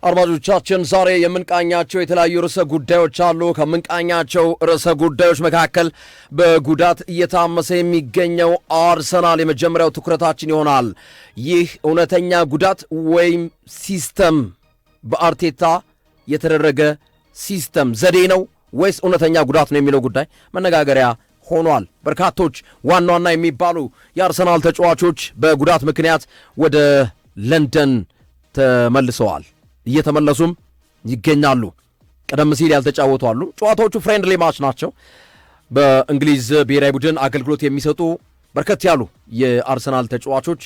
አድማጮቻችን ዛሬ የምንቃኛቸው የተለያዩ ርዕሰ ጉዳዮች አሉ። ከምንቃኛቸው ርዕሰ ጉዳዮች መካከል በጉዳት እየታመሰ የሚገኘው አርሰናል የመጀመሪያው ትኩረታችን ይሆናል። ይህ እውነተኛ ጉዳት ወይም ሲስተም በአርቴታ የተደረገ ሲስተም ዘዴ ነው ወይስ እውነተኛ ጉዳት ነው የሚለው ጉዳይ መነጋገሪያ ሆኗል። በርካቶች ዋና ዋና የሚባሉ የአርሰናል ተጫዋቾች በጉዳት ምክንያት ወደ ለንደን ተመልሰዋል፣ እየተመለሱም ይገኛሉ። ቀደም ሲል ያልተጫወቱ አሉ። ጨዋታዎቹ ፍሬንድሊ ማች ናቸው። በእንግሊዝ ብሔራዊ ቡድን አገልግሎት የሚሰጡ በርከት ያሉ የአርሰናል ተጫዋቾች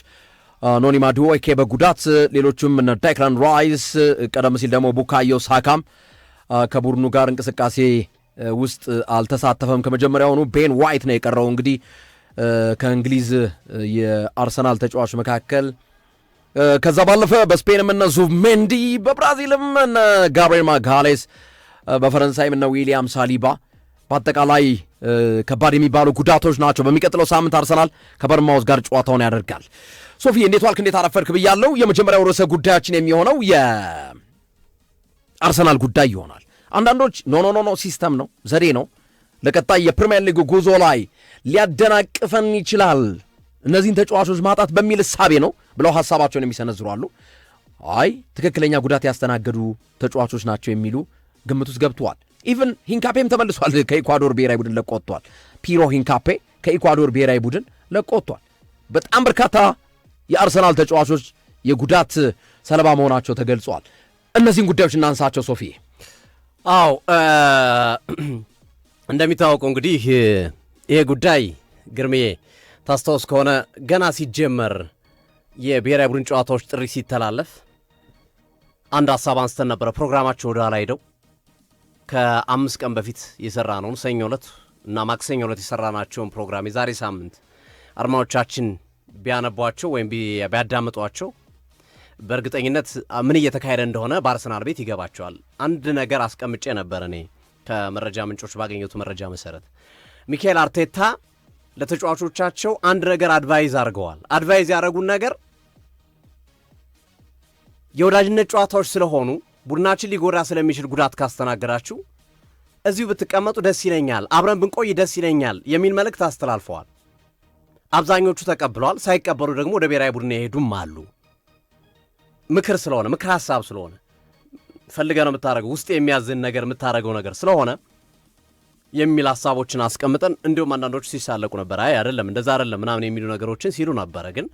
ኖኒ ማዱዌኬ በጉዳት ሌሎቹም እነ ዴክላን ራይስ፣ ቀደም ሲል ደግሞ ቡካዮ ሳካም ከቡድኑ ጋር እንቅስቃሴ ውስጥ አልተሳተፈም። ከመጀመሪያውኑ ቤን ዋይት ነው የቀረው። እንግዲህ ከእንግሊዝ የአርሰናል ተጫዋች መካከል ከዛ ባለፈ በስፔንም እነ ዙብሜንዲ፣ በብራዚልም እነ ጋብርኤል ማጋሌስ፣ በፈረንሳይም እነ ዊሊያም ሳሊባ በአጠቃላይ ከባድ የሚባሉ ጉዳቶች ናቸው። በሚቀጥለው ሳምንት አርሰናል ከበርንማውዝ ጋር ጨዋታውን ያደርጋል። ሶፊ እንዴት ዋልክ? እንዴት አረፈድክ ብያለሁ። የመጀመሪያው ርዕሰ ጉዳያችን የሚሆነው የአርሰናል ጉዳይ ይሆናል። አንዳንዶች ኖ ሲስተም ነው፣ ዘዴ ነው፣ ለቀጣይ የፕሪሚየር ሊግ ጉዞ ላይ ሊያደናቅፈን ይችላል እነዚህን ተጫዋቾች ማጣት በሚል እሳቤ ነው ብለው ሐሳባቸውን የሚሰነዝሩ አሉ። አይ ትክክለኛ ጉዳት ያስተናገዱ ተጫዋቾች ናቸው የሚሉ ግምት ውስጥ ገብተዋል። ኢቭን ሂንካፔም ተመልሷል፣ ከኢኳዶር ብሔራዊ ቡድን ለቆ ወጥቷል። ፒሮ ሂንካፔ ከኢኳዶር ብሔራዊ ቡድን ለቆ ወጥቷል። በጣም በርካታ የአርሰናል ተጫዋቾች የጉዳት ሰለባ መሆናቸው ተገልጿል። እነዚህን ጉዳዮች እናንሳቸው ሶፊ። አዎ እንደሚታወቀው እንግዲህ ይሄ ጉዳይ ግርሜ ታስታውስ ከሆነ ገና ሲጀመር የብሔራዊ ቡድን ጨዋታዎች ጥሪ ሲተላለፍ አንድ ሀሳብ አንስተን ነበረ። ፕሮግራማቸው ወደ ኋላ ሄደው ከ5 ቀን በፊት የሰራነውን ሰኞ ዕለት እና ማክሰኞ ዕለት የሰራናቸውን ፕሮግራም የዛሬ ሳምንት አድማጮቻችን ቢያነቧቸው ወይም ቢያዳምጧቸው በእርግጠኝነት ምን እየተካሄደ እንደሆነ በአርሰናል ቤት ይገባቸዋል። አንድ ነገር አስቀምጬ ነበር እኔ ከመረጃ ምንጮች ባገኘሁት መረጃ መሰረት ሚካኤል አርቴታ ለተጫዋቾቻቸው አንድ ነገር አድቫይዝ አድርገዋል። አድቫይዝ ያደረጉን ነገር የወዳጅነት ጨዋታዎች ስለሆኑ ቡድናችን ሊጎዳ ስለሚችል ጉዳት ካስተናገዳችሁ እዚሁ ብትቀመጡ ደስ ይለኛል፣ አብረን ብንቆይ ደስ ይለኛል የሚል መልእክት አስተላልፈዋል። አብዛኞቹ ተቀብለዋል። ሳይቀበሉ ደግሞ ወደ ብሔራዊ ቡድን የሄዱም አሉ። ምክር ስለሆነ ምክር ሐሳብ ስለሆነ ፈልገ ነው የምታደርገው፣ ውስጥ የሚያዝን ነገር የምታደርገው ነገር ስለሆነ የሚል ሐሳቦችን አስቀምጠን እንዲሁም አንዳንዶቹ ሲሳለቁ ነበር። አይ አይደለም እንደዛ አይደለም ምናምን የሚሉ ነገሮችን ሲሉ ነበረ። ግን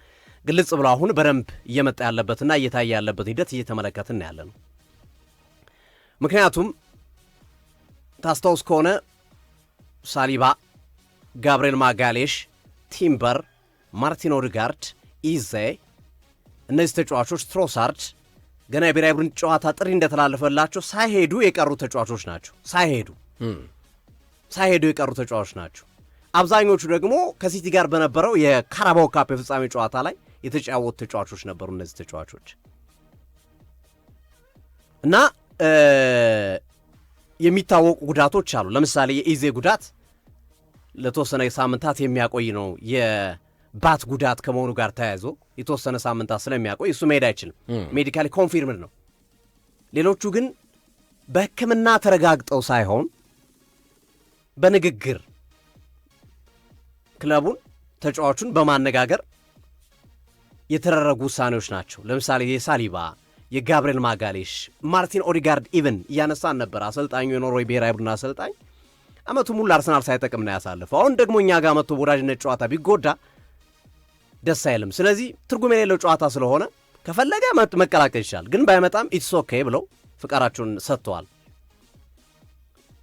ግልጽ ብሎ አሁን በደንብ እየመጣ ያለበትና እየታየ ያለበት ሂደት እየተመለከትን ያለ ነው። ምክንያቱም ታስታውስ ከሆነ ሳሊባ፣ ጋብርኤል ማጋሌሽ፣ ቲምበር፣ ማርቲን ኦዴጋርድ፣ ኢዜ እነዚህ ተጫዋቾች ትሮሳርድ ገና የብሔራዊ ቡድን ጨዋታ ጥሪ እንደተላለፈላቸው ሳይሄዱ የቀሩ ተጫዋቾች ናቸው። ሳይሄዱ የቀሩ ተጫዋቾች ናቸው። አብዛኞቹ ደግሞ ከሲቲ ጋር በነበረው የካራባኦ ካፕ የፍጻሜ ጨዋታ ላይ የተጫወቱ ተጫዋቾች ነበሩ። እነዚህ ተጫዋቾች እና የሚታወቁ ጉዳቶች አሉ። ለምሳሌ የኢዜ ጉዳት ለተወሰነ ሳምንታት የሚያቆይ ነው። የባት ጉዳት ከመሆኑ ጋር ተያይዞ የተወሰነ ሳምንታት ስለሚያቆይ እሱ መሄድ አይችልም። ሜዲካሊ ኮንፊርምድ ነው። ሌሎቹ ግን በሕክምና ተረጋግጠው ሳይሆን በንግግር ክለቡን ተጫዋቹን በማነጋገር የተደረጉ ውሳኔዎች ናቸው። ለምሳሌ የሳሊባ፣ የጋብርኤል ማጋሌሽ፣ ማርቲን ኦዴጋርድ ኢቨን እያነሳን ነበር። አሰልጣኙ የኖርዌይ ብሔራዊ ቡድን አሰልጣኝ አመቱ ሙሉ አርሰናል ሳይጠቅም ነው ያሳለፈው። አሁን ደግሞ እኛ ጋር መጥቶ በወዳጅነት ጨዋታ ቢጎዳ ደስ አይልም። ስለዚህ ትርጉም የሌለው ጨዋታ ስለሆነ ከፈለገ መቀላቀል ይችላል፣ ግን ባይመጣም ኢትስ ኦኬ ብለው ፍቃዳቸውን ሰጥተዋል።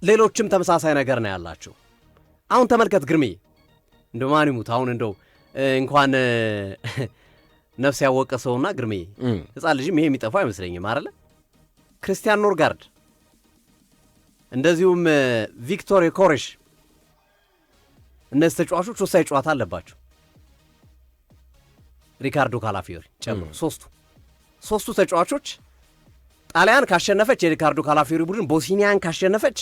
ሌሎችም ተመሳሳይ ነገር ነው ያላቸው። አሁን ተመልከት ግርሜ፣ እንደው ማን ይሙት አሁን እንደው እንኳን ነፍስ ያወቀ ሰውና ግርሜ ሕፃን ልጅም ይሄ የሚጠፋው አይመስለኝም አይደለ? ክርስቲያን ኖርጋርድ እንደዚሁም ቪክቶር ኮሬሽ እነዚህ ተጫዋቾች ወሳኝ ጨዋታ አለባቸው። ሪካርዶ ካላፊዮሪ ጨምሮ ሶስቱ ተጫዋቾች ጣሊያን ካሸነፈች የሪካርዶ ካላፊዮሪ ቡድን ቦስኒያን ካሸነፈች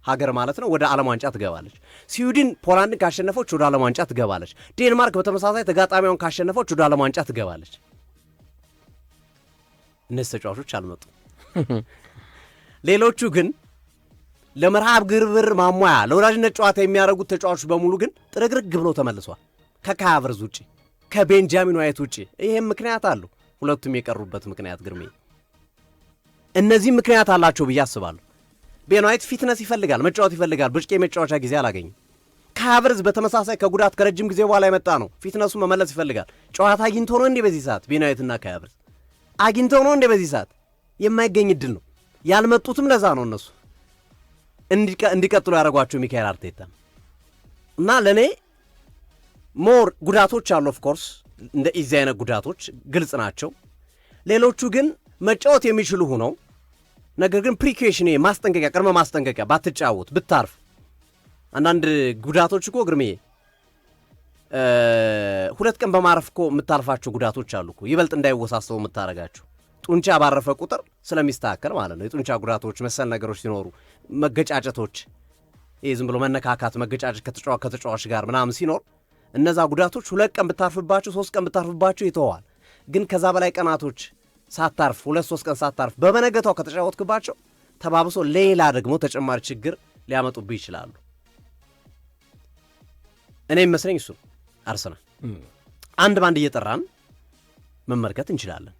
ሀገር ማለት ነው ወደ ዓለም ዋንጫ ትገባለች። ስዊድን ፖላንድን ካሸነፈች ወደ ዓለም ዋንጫ ትገባለች። ዴንማርክ በተመሳሳይ ተጋጣሚውን ካሸነፈች ወደ ዓለም ዋንጫ ትገባለች። እነዚህ ተጫዋቾች አልመጡም። ሌሎቹ ግን ለመርሃብ ግርብር ማሟያ ለወዳጅነት ጨዋታ የሚያደርጉት ተጫዋቾች በሙሉ ግን ጥርግርግ ብለው ተመልሷል። ከካይ ሃቨርትዝ ውጪ ከቤንጃሚን ዋይት ውጪ። ይሄም ምክንያት አለው። ሁለቱም የቀሩበት ምክንያት ግርሜ እነዚህ ምክንያት አላቸው ብዬ አስባለሁ። ቤን ዋይት ፊትነስ ይፈልጋል፣ መጫወት ይፈልጋል። ብርቄ መጫወቻ ጊዜ አላገኝም። ካይ ሃቨርትዝ በተመሳሳይ ከጉዳት ከረጅም ጊዜ በኋላ የመጣ ነው። ፊትነሱ መመለስ ይፈልጋል። ጨዋታ አግኝቶ ነው እንዴ በዚህ ሰዓት? ቤን ዋይትና ካይ ሃቨርትዝ አግኝተው ነው እንዴ በዚህ ሰዓት? የማይገኝ እድል ነው። ያልመጡትም ለዛ ነው እነሱ እንዲቀጥሉ ያደረጓቸው ሚካኤል አርቴታ እና ለእኔ ሞር ጉዳቶች አሉ። ኦፍኮርስ እንደ ኢዚ አይነት ጉዳቶች ግልጽ ናቸው። ሌሎቹ ግን መጫወት የሚችሉ ሆነው ነገር ግን ፕሪኩዌሽን ማስጠንቀቂያ፣ ቅድመ ማስጠንቀቂያ ባትጫወት ብታርፍ። አንዳንድ ጉዳቶች እኮ ግርሜ 2 ቀን በማረፍ እኮ የምታልፋቸው ጉዳቶች አሉ እኮ ይበልጥ እንዳይወሳሰቡ የምታረጋቸው ጡንቻ ባረፈ ቁጥር ስለሚስተካከል ማለት ነው። የጡንቻ ጉዳቶች መሰል ነገሮች ሲኖሩ መገጫጨቶች፣ ይህ ዝም ብሎ መነካካት፣ መገጫጨት ከተጫዋች ጋር ምናምን ሲኖር እነዛ ጉዳቶች 2 ቀን ብታርፍባቸው 3 ቀን ብታርፍባቸው ይተዋል። ግን ከዛ በላይ ቀናቶች ሳታርፍ 2-3 ቀን ሳታርፍ በመነገታው ከተጫወትክባቸው ተባብሶ ሌላ ደግሞ ተጨማሪ ችግር ሊያመጡብህ ይችላሉ። እኔ ይመስለኝ እሱ አርሰናል አንድ ባንድ እየጠራን መመልከት እንችላለን።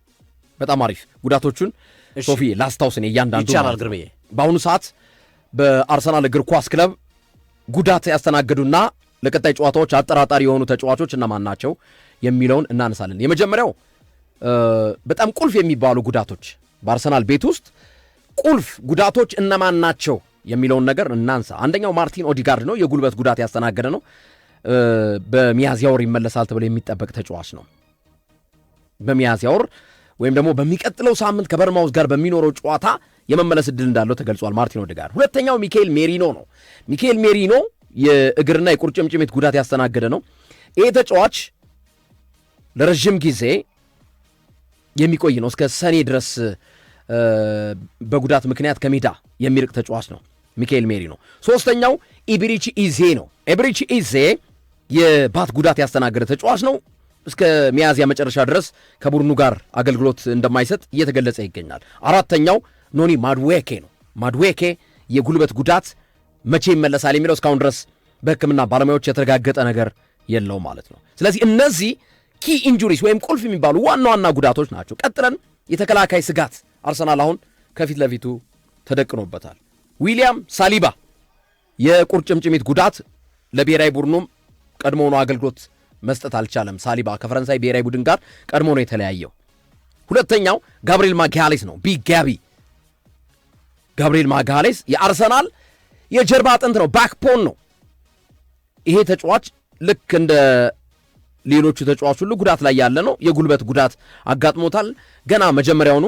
በጣም አሪፍ ጉዳቶቹን ሶፊ ላስታውስን እያንዳንዱ ይቻላል ግርምዬ። በአሁኑ ሰዓት በአርሰናል እግር ኳስ ክለብ ጉዳት ያስተናገዱና ለቀጣይ ጨዋታዎች አጠራጣሪ የሆኑ ተጫዋቾች እነማን ናቸው የሚለውን እናነሳለን። የመጀመሪያው በጣም ቁልፍ የሚባሉ ጉዳቶች በአርሰናል ቤት ውስጥ ቁልፍ ጉዳቶች እነማን ናቸው የሚለውን ነገር እናንሳ። አንደኛው ማርቲን ኦዲጋርድ ነው። የጉልበት ጉዳት ያስተናገደ ነው። በሚያዝያ ወር ይመለሳል ተብሎ የሚጠበቅ ተጫዋች ነው። በሚያዝያ ወር ወይም ደግሞ በሚቀጥለው ሳምንት ከበርማውዝ ጋር በሚኖረው ጨዋታ የመመለስ ዕድል እንዳለው ተገልጿል። ማርቲን ኦዴጋርድ። ሁለተኛው ሚካኤል ሜሪኖ ነው። ሚካኤል ሜሪኖ የእግርና የቁርጭምጭሚት ጉዳት ያስተናገደ ነው። ይህ ተጫዋች ለረዥም ጊዜ የሚቆይ ነው። እስከ ሰኔ ድረስ በጉዳት ምክንያት ከሜዳ የሚርቅ ተጫዋች ነው ሚካኤል ሜሪኖ። ሶስተኛው ኢብሪቺ ኢዜ ነው። ኢብሪቺ ኢዜ የባት ጉዳት ያስተናገደ ተጫዋች ነው። እስከ ሚያዝያ መጨረሻ ድረስ ከቡድኑ ጋር አገልግሎት እንደማይሰጥ እየተገለጸ ይገኛል። አራተኛው ኖኒ ማድዌኬ ነው። ማድዌኬ የጉልበት ጉዳት መቼ ይመለሳል የሚለው እስካሁን ድረስ በሕክምና ባለሙያዎች የተረጋገጠ ነገር የለው ማለት ነው። ስለዚህ እነዚህ ኪ ኢንጁሪስ ወይም ቁልፍ የሚባሉ ዋና ዋና ጉዳቶች ናቸው። ቀጥለን የተከላካይ ስጋት አርሰናል አሁን ከፊት ለፊቱ ተደቅኖበታል። ዊሊያም ሳሊባ የቁርጭምጭሚት ጉዳት ለብሔራዊ ቡድኑም ቀድሞውኑ አገልግሎት መስጠት አልቻለም። ሳሊባ ከፈረንሳይ ብሔራዊ ቡድን ጋር ቀድሞ ነው የተለያየው። ሁለተኛው ጋብሪኤል ማጋሌስ ነው። ቢግ ጋቢ ጋብሪኤል ማጋሌስ የአርሰናል የጀርባ አጥንት ነው፣ ባክፖን ነው። ይሄ ተጫዋች ልክ እንደ ሌሎቹ ተጫዋች ሁሉ ጉዳት ላይ ያለ ነው። የጉልበት ጉዳት አጋጥሞታል። ገና መጀመሪያውኑ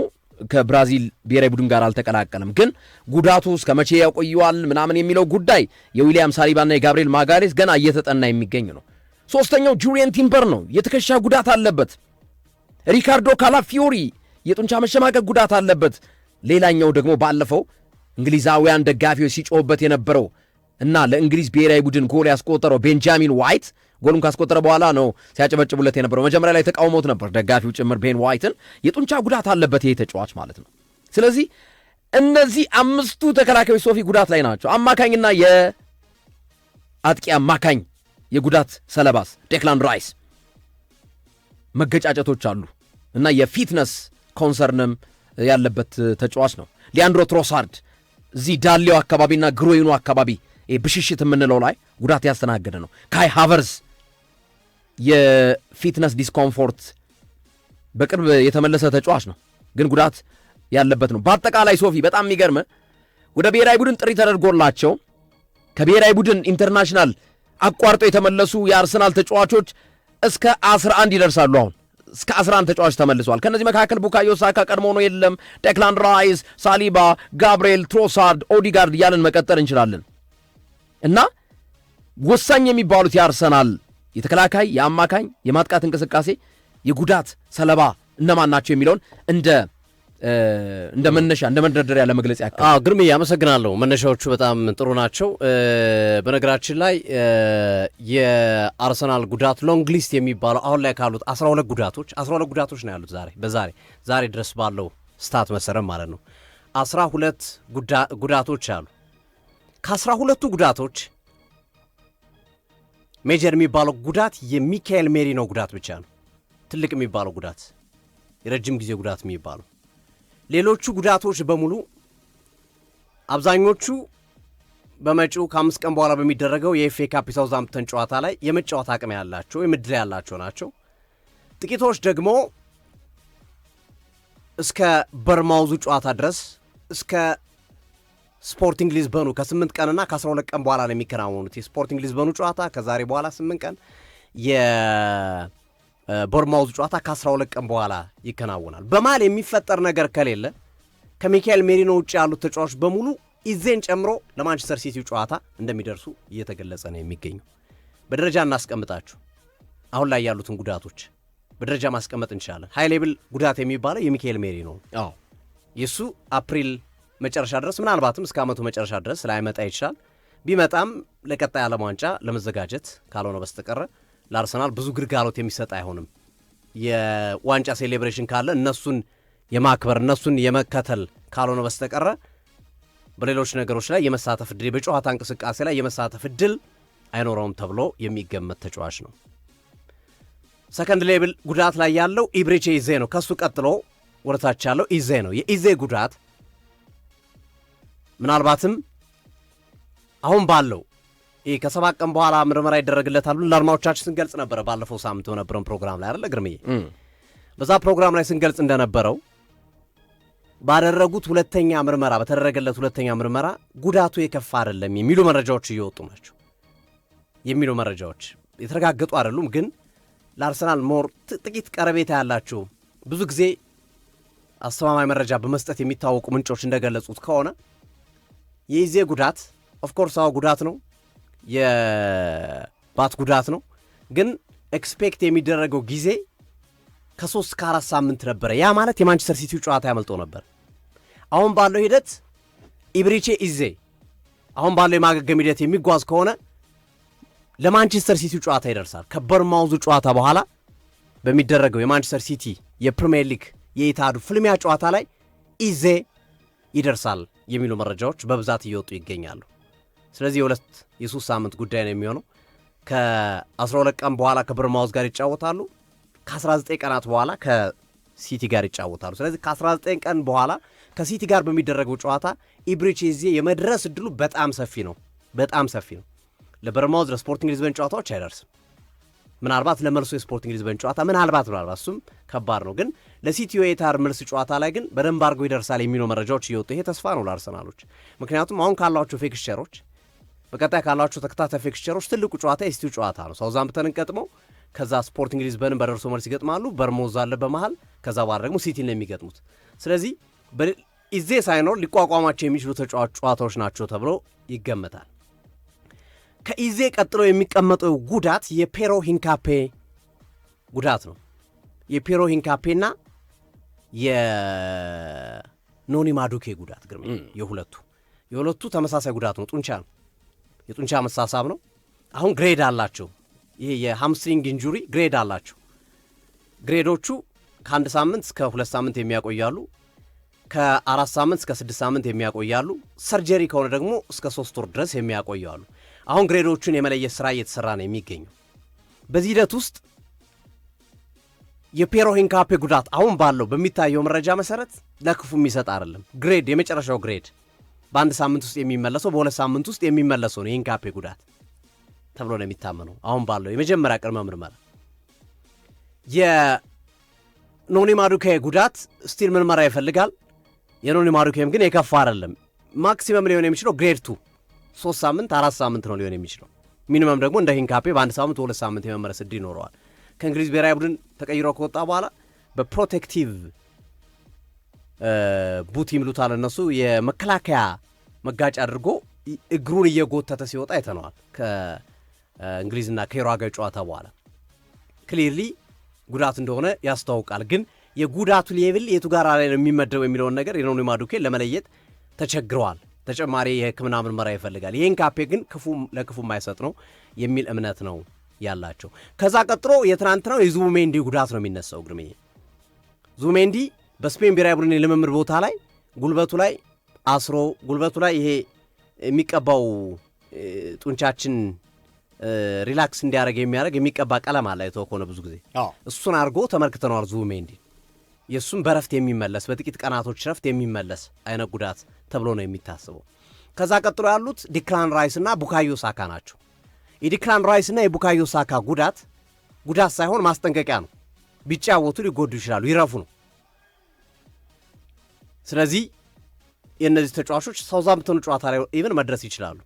ከብራዚል ብሔራዊ ቡድን ጋር አልተቀላቀለም። ግን ጉዳቱ እስከ መቼ ያቆየዋል ምናምን የሚለው ጉዳይ የዊሊያም ሳሊባና የጋብሪኤል ማጋሌስ ገና እየተጠና የሚገኝ ነው። ሶስተኛው ጁሪየን ቲምበር ነው። የትከሻ ጉዳት አለበት። ሪካርዶ ካላፊዮሪ የጡንቻ መሸማቀቅ ጉዳት አለበት። ሌላኛው ደግሞ ባለፈው እንግሊዛውያን ደጋፊዎች ሲጮህበት የነበረው እና ለእንግሊዝ ብሔራዊ ቡድን ጎል ያስቆጠረው ቤንጃሚን ዋይት ጎሉን ካስቆጠረ በኋላ ነው ሲያጨበጭቡለት የነበረው። መጀመሪያ ላይ ተቃውሞት ነበር ደጋፊው ጭምር ቤን ዋይትን። የጡንቻ ጉዳት አለበት ይሄ ተጫዋች ማለት ነው። ስለዚህ እነዚህ አምስቱ ተከላካዮች ሶፊ ጉዳት ላይ ናቸው። አማካኝና የአጥቂ አማካኝ የጉዳት ሰለባስ ዴክላን ራይስ መገጫጨቶች አሉ እና የፊትነስ ኮንሰርንም ያለበት ተጫዋች ነው። ሊያንድሮ ትሮሳርድ እዚህ ዳሌው አካባቢና ግሮይኑ አካባቢ ብሽሽት የምንለው ላይ ጉዳት ያስተናገደ ነው። ካይ ሃቨርትዝ የፊትነስ ዲስኮምፎርት በቅርብ የተመለሰ ተጫዋች ነው፣ ግን ጉዳት ያለበት ነው። በአጠቃላይ ሶፊ በጣም የሚገርም ወደ ብሔራዊ ቡድን ጥሪ ተደርጎላቸው ከብሔራዊ ቡድን ኢንተርናሽናል አቋርጦ የተመለሱ የአርሰናል ተጫዋቾች እስከ 11 ይደርሳሉ። አሁን እስከ 11 ተጫዋች ተመልሰዋል። ከነዚህ መካከል ቡካዮ ሳካ ቀድሞ ነው የለም፣ ዴክላን ራይስ፣ ሳሊባ፣ ጋብሪኤል፣ ትሮሳርድ፣ ኦዲጋርድ እያልን መቀጠል እንችላለን እና ወሳኝ የሚባሉት የአርሰናል የተከላካይ የአማካኝ የማጥቃት እንቅስቃሴ የጉዳት ሰለባ እነማን ናቸው የሚለውን እንደ መነሻ እንደ መንደርደሪያ ለመግለጽ ያክል። ግርሜ አመሰግናለሁ። መነሻዎቹ በጣም ጥሩ ናቸው። በነገራችን ላይ የአርሰናል ጉዳት ሎንግ ሊስት የሚባለው አሁን ላይ ካሉት 12 ጉዳቶች ነው ያሉት ዛሬ ድረስ ባለው ስታት መሰረት ማለት ነው። 12 ጉዳቶች አሉ። ከ12ቱ ጉዳቶች ሜጀር የሚባለው ጉዳት የሚካኤል ሜሪኖ ጉዳት ብቻ ነው። ትልቅ የሚባለው ጉዳት፣ የረጅም ጊዜ ጉዳት የሚባለው። ሌሎቹ ጉዳቶች በሙሉ አብዛኞቹ በመጪው ከ5 ቀን በኋላ በሚደረገው የኤፍኤ ካፕ ሳውዛምፕተን ጨዋታ ላይ የመጫወት አቅም ያላቸው የምድል ያላቸው ናቸው። ጥቂቶች ደግሞ እስከ በርማውዙ ጨዋታ ድረስ እስከ ስፖርቲንግ ሊዝበኑ ከ8 ቀንና ከ12 ቀን በኋላ ነው የሚከናወኑት። የስፖርቲንግ ሊዝበኑ ጨዋታ ከዛሬ በኋላ 8 ቀን፣ የቦርማውዝ ጨዋታ ከ12 ቀን በኋላ ይከናወናል። በመሃል የሚፈጠር ነገር ከሌለ ከሚካኤል ሜሪኖ ውጭ ያሉት ተጫዋቾች በሙሉ ኢዜን ጨምሮ ለማንቸስተር ሲቲ ጨዋታ እንደሚደርሱ እየተገለጸ ነው የሚገኘው። በደረጃ እናስቀምጣችሁ። አሁን ላይ ያሉትን ጉዳቶች በደረጃ ማስቀመጥ እንችላለን። ሃይ ሌብል ጉዳት የሚባለው የሚካኤል ሜሪኖ ነው። የሱ አፕሪል መጨረሻ ድረስ ምናልባትም እስከ ዓመቱ መጨረሻ ድረስ ላይመጣ ይችላል። ቢመጣም ለቀጣይ ዓለም ዋንጫ ለመዘጋጀት ካልሆነ በስተቀረ ለአርሰናል ብዙ ግልጋሎት የሚሰጥ አይሆንም። የዋንጫ ሴሌብሬሽን ካለ እነሱን የማክበር እነሱን የመከተል ካልሆነ በስተቀረ በሌሎች ነገሮች ላይ የመሳተፍ ዕድል፣ በጨዋታ እንቅስቃሴ ላይ የመሳተፍ ዕድል አይኖረውም ተብሎ የሚገመት ተጫዋች ነው። ሰከንድ ሌብል ጉዳት ላይ ያለው ኢብሪቼ ኢዜ ነው። ከሱ ቀጥሎ ወደታች ያለው ኢዜ ነው። የኢዜ ጉዳት ምናልባትም አሁን ባለው ይህ ከ7 ቀን በኋላ ምርመራ ይደረግለታል ብለን ለአድማጮቻችን ስንገልጽ ነበረ። ባለፈው ሳምንት በነበረን ፕሮግራም ላይ አይደለ ግርምዬ? በዛ ፕሮግራም ላይ ስንገልጽ እንደነበረው ባደረጉት በተደረገለት ሁለተኛ ምርመራ ጉዳቱ የከፋ አይደለም የሚሉ መረጃዎች እየወጡ ናቸው። የሚሉ መረጃዎች የተረጋገጡ አይደሉም፣ ግን ለአርሰናል ሞር ጥቂት ቀረቤታ ያላቸው ብዙ ጊዜ አስተማማኝ መረጃ በመስጠት የሚታወቁ ምንጮች እንደገለጹት ከሆነ የኢዜ ጉዳት ኦፍኮርስ ጉዳት ነው፣ የባት ጉዳት ነው። ግን ኤክስፔክት የሚደረገው ጊዜ ከ3 እስከ 4 ሳምንት ነበረ። ያ ማለት የማንቸስተር ሲቲው ጨዋታ ያመልጦ ነበር። አሁን ባለው ሂደት ኢብሪቼ ኢዜ አሁን ባለው የማገገም ሂደት የሚጓዝ ከሆነ ለማንቸስተር ሲቲው ጨዋታ ይደርሳል። ከበርማውዙ ጨዋታ በኋላ በሚደረገው የማንቸስተር ሲቲ የፕሪሚየር ሊግ የኢታዱ ፍልሚያ ጨዋታ ላይ ኢዜ ይደርሳል የሚሉ መረጃዎች በብዛት እየወጡ ይገኛሉ። ስለዚህ የ3 ሳምንት ጉዳይ ነው የሚሆነው። ከ12 ቀን በኋላ ከበርማውዝ ጋር ይጫወታሉ። ከ19 ቀናት በኋላ ከሲቲ ጋር ይጫወታሉ። ስለዚህ ከ19 ቀን በኋላ ከሲቲ ጋር በሚደረገው ጨዋታ ኢብሪቼ ኢዜ የመድረስ እድሉ በጣም ሰፊ ነው። ለበርማውዝ ለስፖርቲንግ ሊዝበን ጨዋታዎች አይደርስም። ምናልባት ለመልሶ የስፖርቲንግ ሊዝበን ጨዋታ ምናልባት እሱም ከባድ ነው። ግን ለሲቲዮ የኢታድ መልስ ጨዋታ ላይ ግን በደንብ አድርጎ ይደርሳል የሚሉ መረጃዎች እየወጡ፣ ይሄ ተስፋ ነው ለአርሰናሎች። ምክንያቱም አሁን ካሏቸው ፊክስቸሮች፣ በቀጣይ ካሏቸው ተከታታይ ፊክስቸሮች ትልቁ ጨዋታ የሲቲው ጨዋታ ነው። ሳውዛምፕተንን ገጥመው ከዛ ስፖርቲንግ ሊዝበንን በደርሶ መልስ ይገጥማሉ። በርሞዝ አለ በመሃል፣ ከዛ በኋላ ደግሞ ሲቲን ነው የሚገጥሙት። ስለዚህ ኢዜ ሳይኖር ሊቋቋማቸው የሚችሉ ጨዋታዎች ናቸው ተብሎ ይገመታል። ከኢዜ ቀጥሎ የሚቀመጠው ጉዳት የፔሮ ሂንካፔ ጉዳት ነው። የፔሮ ሂንካፔና የኖኒ ማዱኬ ጉዳት ግርም የሁለቱ ተመሳሳይ ጉዳት ነው። ጡንቻ ነው፣ የጡንቻ መሳሳብ ነው። አሁን ግሬድ አላቸው። ይሄ የሃምስትሪንግ ኢንጁሪ ግሬድ አላቸው። ግሬዶቹ ከ1 ሳምንት እስከ 2 ሳምንት የሚያቆያሉ፣ ከ4 ሳምንት እስከ 6 ሳምንት የሚያቆያሉ፣ ሰርጀሪ ከሆነ ደግሞ እስከ 3 ወር ድረስ የሚያቆያሉ። አሁን ግሬዶቹን የመለየት ስራ እየተሰራ ነው የሚገኘው። በዚህ ሂደት ውስጥ የፔሮ ሂንካፔ ጉዳት አሁን ባለው በሚታየው መረጃ መሰረት ለክፉ የሚሰጥ አይደለም። ግሬድ የመጨረሻው ግሬድ በ1 ሳምንት ውስጥ የሚመለሰው በ2 ሳምንት ውስጥ የሚመለሰው ነው የሂንካፔ ጉዳት ተብሎ ነው የሚታመነው። አሁን ባለው የመጀመሪያ ቅድመ ምርመራ የኖኒ ማዱኬ ጉዳት ስቲል ምርመራ ይፈልጋል። የኖኒ ማዱኬም ግን የከፋ አይደለም። ማክሲመም ሊሆን የሚችለው ግሬድ 2 3 ሳምንት 4 ሳምንት ነው ሊሆን የሚችለው። ሚኒመም ደግሞ እንደ ሂንካፔ በ1 ሳምንት 2 ሳምንት የመመለስ ዕድል ይኖረዋል። ከእንግሊዝ ብሔራዊ ቡድን ተቀይሮ ከወጣ በኋላ በፕሮቴክቲቭ ቡት ይምሉታል እነሱ፣ የመከላከያ መጋጫ አድርጎ እግሩን እየጎተተ ሲወጣ አይተነዋል። ከእንግሊዝና ከዩራጓይ ጨዋታ በኋላ ክሊርሊ ጉዳት እንደሆነ ያስታውቃል። ግን የጉዳቱ ሌቭል የቱ ጋር ላይ ነው የሚመደበው የሚለውን ነገር የኖኒ ማዱኬ ለመለየት ተቸግረዋል። ተጨማሪ የሕክምና ምርመራ ይፈልጋል። የሂንካፔ ግን ለክፉ የማይሰጥ ነው የሚል እምነት ነው ያላቸው። ከዛ ቀጥሎ የትናንትናው የዙቢሜንዲ ጉዳት ነው የሚነሳው። ግርምዬ ዙቢሜንዲ በስፔን ብሔራዊ ቡድን የልምምድ ቦታ ላይ ጉልበቱ ላይ አስሮ ጉልበቱ ላይ ይሄ የሚቀባው ጡንቻችን ሪላክስ እንዲያደርግ የሚያደርግ የሚቀባ ቀለም አለ አይተው ከሆነ ብዙ ጊዜ እሱን አድርጎ ተመልክተነዋል። ዙቢሜንዲ የእሱም በረፍት የሚመለስ በጥቂት ቀናቶች ረፍት የሚመለስ አይነት ጉዳት ተብሎ ነው የሚታስበው። ከዛ ቀጥሎ ያሉት ዲክላን ራይስ እና ቡካዮ ሳካ ናቸው። የዲክላን ራይስ እና የቡካዮ ሳካ ጉዳት ሳይሆን ማስጠንቀቂያ ነው። ቢጫወቱ ሊጎዱ ይችላሉ፣ ይረፉ ነው። ስለዚህ የእነዚህ ተጫዋቾች ሳውዛምፕተኑ ጨዋታ ላይ ኢቨን መድረስ ይችላሉ።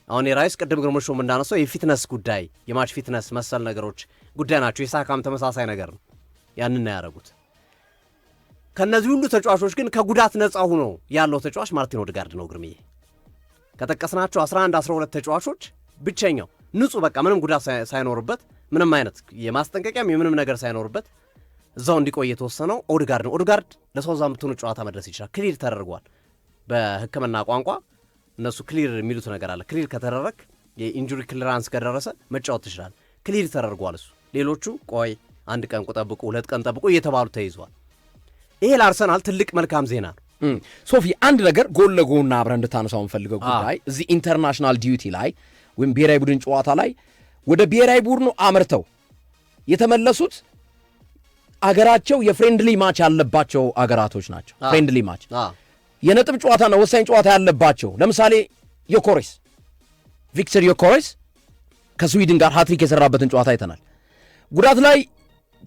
አሁን የራይስ ቅድም ግርሞሾም እንዳነሳው የፊትነስ ጉዳይ የማች ፊትነስ መሰል ነገሮች ጉዳይ ናቸው። የሳካም ተመሳሳይ ነገር ነው። ያንን ያደረጉት ከነዚህ ሁሉ ተጫዋቾች ግን ከጉዳት ነፃ ሆኖ ያለው ተጫዋች ማርቲን ኦዴጋርድ ነው። ግርምዬ ከጠቀስናቸው 11 12 ተጫዋቾች ብቸኛው ንጹህ በቃ ምንም ጉዳት ሳይኖርበት ምንም አይነት የማስጠንቀቂያም የምንም ነገር ሳይኖርበት እዛው እንዲቆይ የተወሰነው ኦዴጋርድ ነው። ኦዴጋርድ ለሳውዛምፕተኑ ጨዋታ መድረስ ይችላል። ክሊር ተደርጓል። በሕክምና ቋንቋ እነሱ ክሊር የሚሉት ነገር አለ። ክሊር ከተደረግ የኢንጁሪ ክሊራንስ ከደረሰ መጫወት ትችላል። ክሊር ተደርጓል እሱ። ሌሎቹ ቆይ አንድ ቀን ጠብቁ፣ 2 ቀን ጠብቁ እየተባሉ ተይዟል። ይሄ ለአርሰናል ትልቅ መልካም ዜና ነው። ሶፊ አንድ ነገር ጎን ለጎን አብረን እንድታነሳው እንፈልገው ጉዳይ እዚህ ኢንተርናሽናል ዲዩቲ ላይ ወይም ብሔራዊ ቡድን ጨዋታ ላይ ወደ ብሔራዊ ቡድኑ አምርተው የተመለሱት አገራቸው የፍሬንድሊ ማች ያለባቸው አገራቶች ናቸው። ፍሬንድሊ ማች የነጥብ ጨዋታና ወሳኝ ጨዋታ ያለባቸው ለምሳሌ ዮኮሬስ ቪክተር ዮኮሬስ ከስዊድን ጋር ሃትሪክ የሰራበትን ጨዋታ አይተናል። ጉዳት ላይ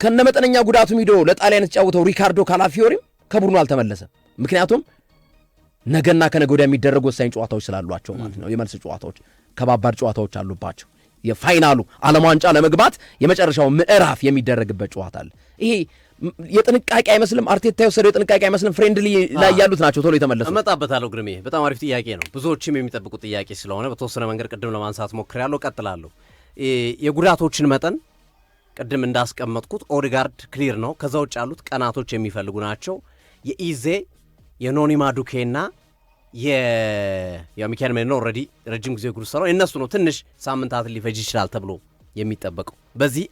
ከነመጠነኛ ጉዳቱም ሂዶ ለጣሊያን የተጫወተው ሪካርዶ ካላፊዮሪም ከቡድኑ አልተመለሰም። ምክንያቱም ነገና ከነገ ወዲያ የሚደረጉ ወሳኝ ጨዋታዎች ስላሏቸው ማለት ነው። የመልስ ጨዋታዎች፣ ከባባድ ጨዋታዎች አሉባቸው። የፋይናሉ ዓለም ዋንጫ ለመግባት የመጨረሻው ምዕራፍ የሚደረግበት ጨዋታ አለ። ይሄ የጥንቃቄ አይመስልም? አርቴታ የወሰደው የጥንቃቄ አይመስልም? ፍሬንድሊ ላይ ያሉት ናቸው ቶሎ የተመለሱ። እመጣበታለሁ ግርሜ፣ በጣም አሪፍ ጥያቄ ነው። ብዙዎችም የሚጠብቁት ጥያቄ ስለሆነ በተወሰነ መንገድ ቅድም ለማንሳት ሞክሬያለሁ፣ ቀጥላለሁ። የጉዳቶችን መጠን ቅድም እንዳስቀመጥኩት ኦዴጋርድ ክሊር ነው። ከዛ ውጭ ያሉት ቀናቶች የሚፈልጉ ናቸው። የኢዜ የኖኒ ማዱኬና የሚካኤል ሜሪኖ ኦልሬዲ ረጅም ጊዜ ጉድ ሰራው የእነሱ ነው። ትንሽ ሳምንታት ሊፈጅ ይችላል ተብሎ የሚጠበቀው በዚህ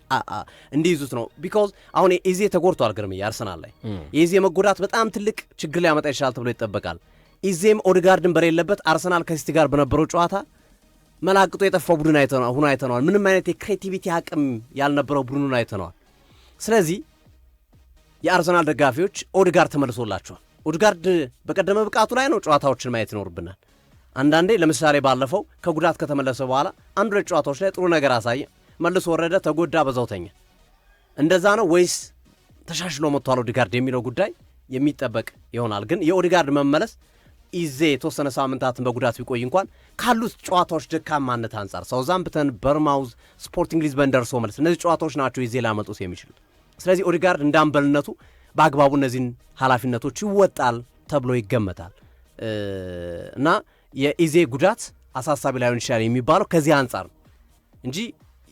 እንዲይዙት ነው። ቢኮዝ አሁን ኢዜ ተጎድቷል ግርምዬ አርሰናል ላይ የኢዜ መጎዳት በጣም ትልቅ ችግር ሊያመጣ ይችላል ተብሎ ይጠበቃል። ኢዜም ኦዴጋርድን በሌለበት አርሰናል ከሲቲ ጋር በነበረው ጨዋታ መላቅጦ የጠፋው ቡድን አይተነዋል። ምንም አይነት የክሬቲቪቲ አቅም ያልነበረው ቡድኑን አይተነዋል። ስለዚህ የአርሰናል ደጋፊዎች ኦዴጋርድ ተመልሶላቸዋል። ኦዴጋርድ በቀደመ ብቃቱ ላይ ነው ጨዋታዎችን ማየት ይኖርብናል። አንዳንዴ ለምሳሌ ባለፈው ከጉዳት ከተመለሰ በኋላ 1-2 ጨዋታዎች ላይ ጥሩ ነገር አሳየ፣ መልሶ ወረደ፣ ተጎዳ፣ በዛውተኛ። እንደዛ ነው ወይስ ተሻሽሎ መጥቷል ኦዴጋርድ የሚለው ጉዳይ የሚጠበቅ ይሆናል። ግን የኦዴጋርድ መመለስ ኢዜ የተወሰነ ሳምንታትን በጉዳት ቢቆይ እንኳን ካሉት ጨዋታዎች ደካማነት አንጻር ሳውዛምፕተን፣ በርማውዝ፣ ስፖርቲንግ ሊዝበን ደርሶ መልስ እነዚህ ጨዋታዎች ናቸው ኢዜ ላመጡት የሚችሉት። ስለዚህ ኦዴጋርድ እንዳንበልነቱ በአግባቡ እነዚህን ኃላፊነቶች ይወጣል ተብሎ ይገመታል እና የኢዜ ጉዳት አሳሳቢ ላይሆን ይችላል የሚባለው ከዚህ አንጻር እንጂ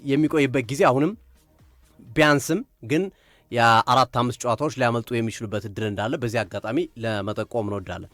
የሚቆይበት ጊዜ አሁንም ቢያንስም ግን የ4-5 ጨዋታዎች ሊያመልጡ የሚችሉበት እድል እንዳለ በዚህ አጋጣሚ ለመጠቆም እንወዳለን።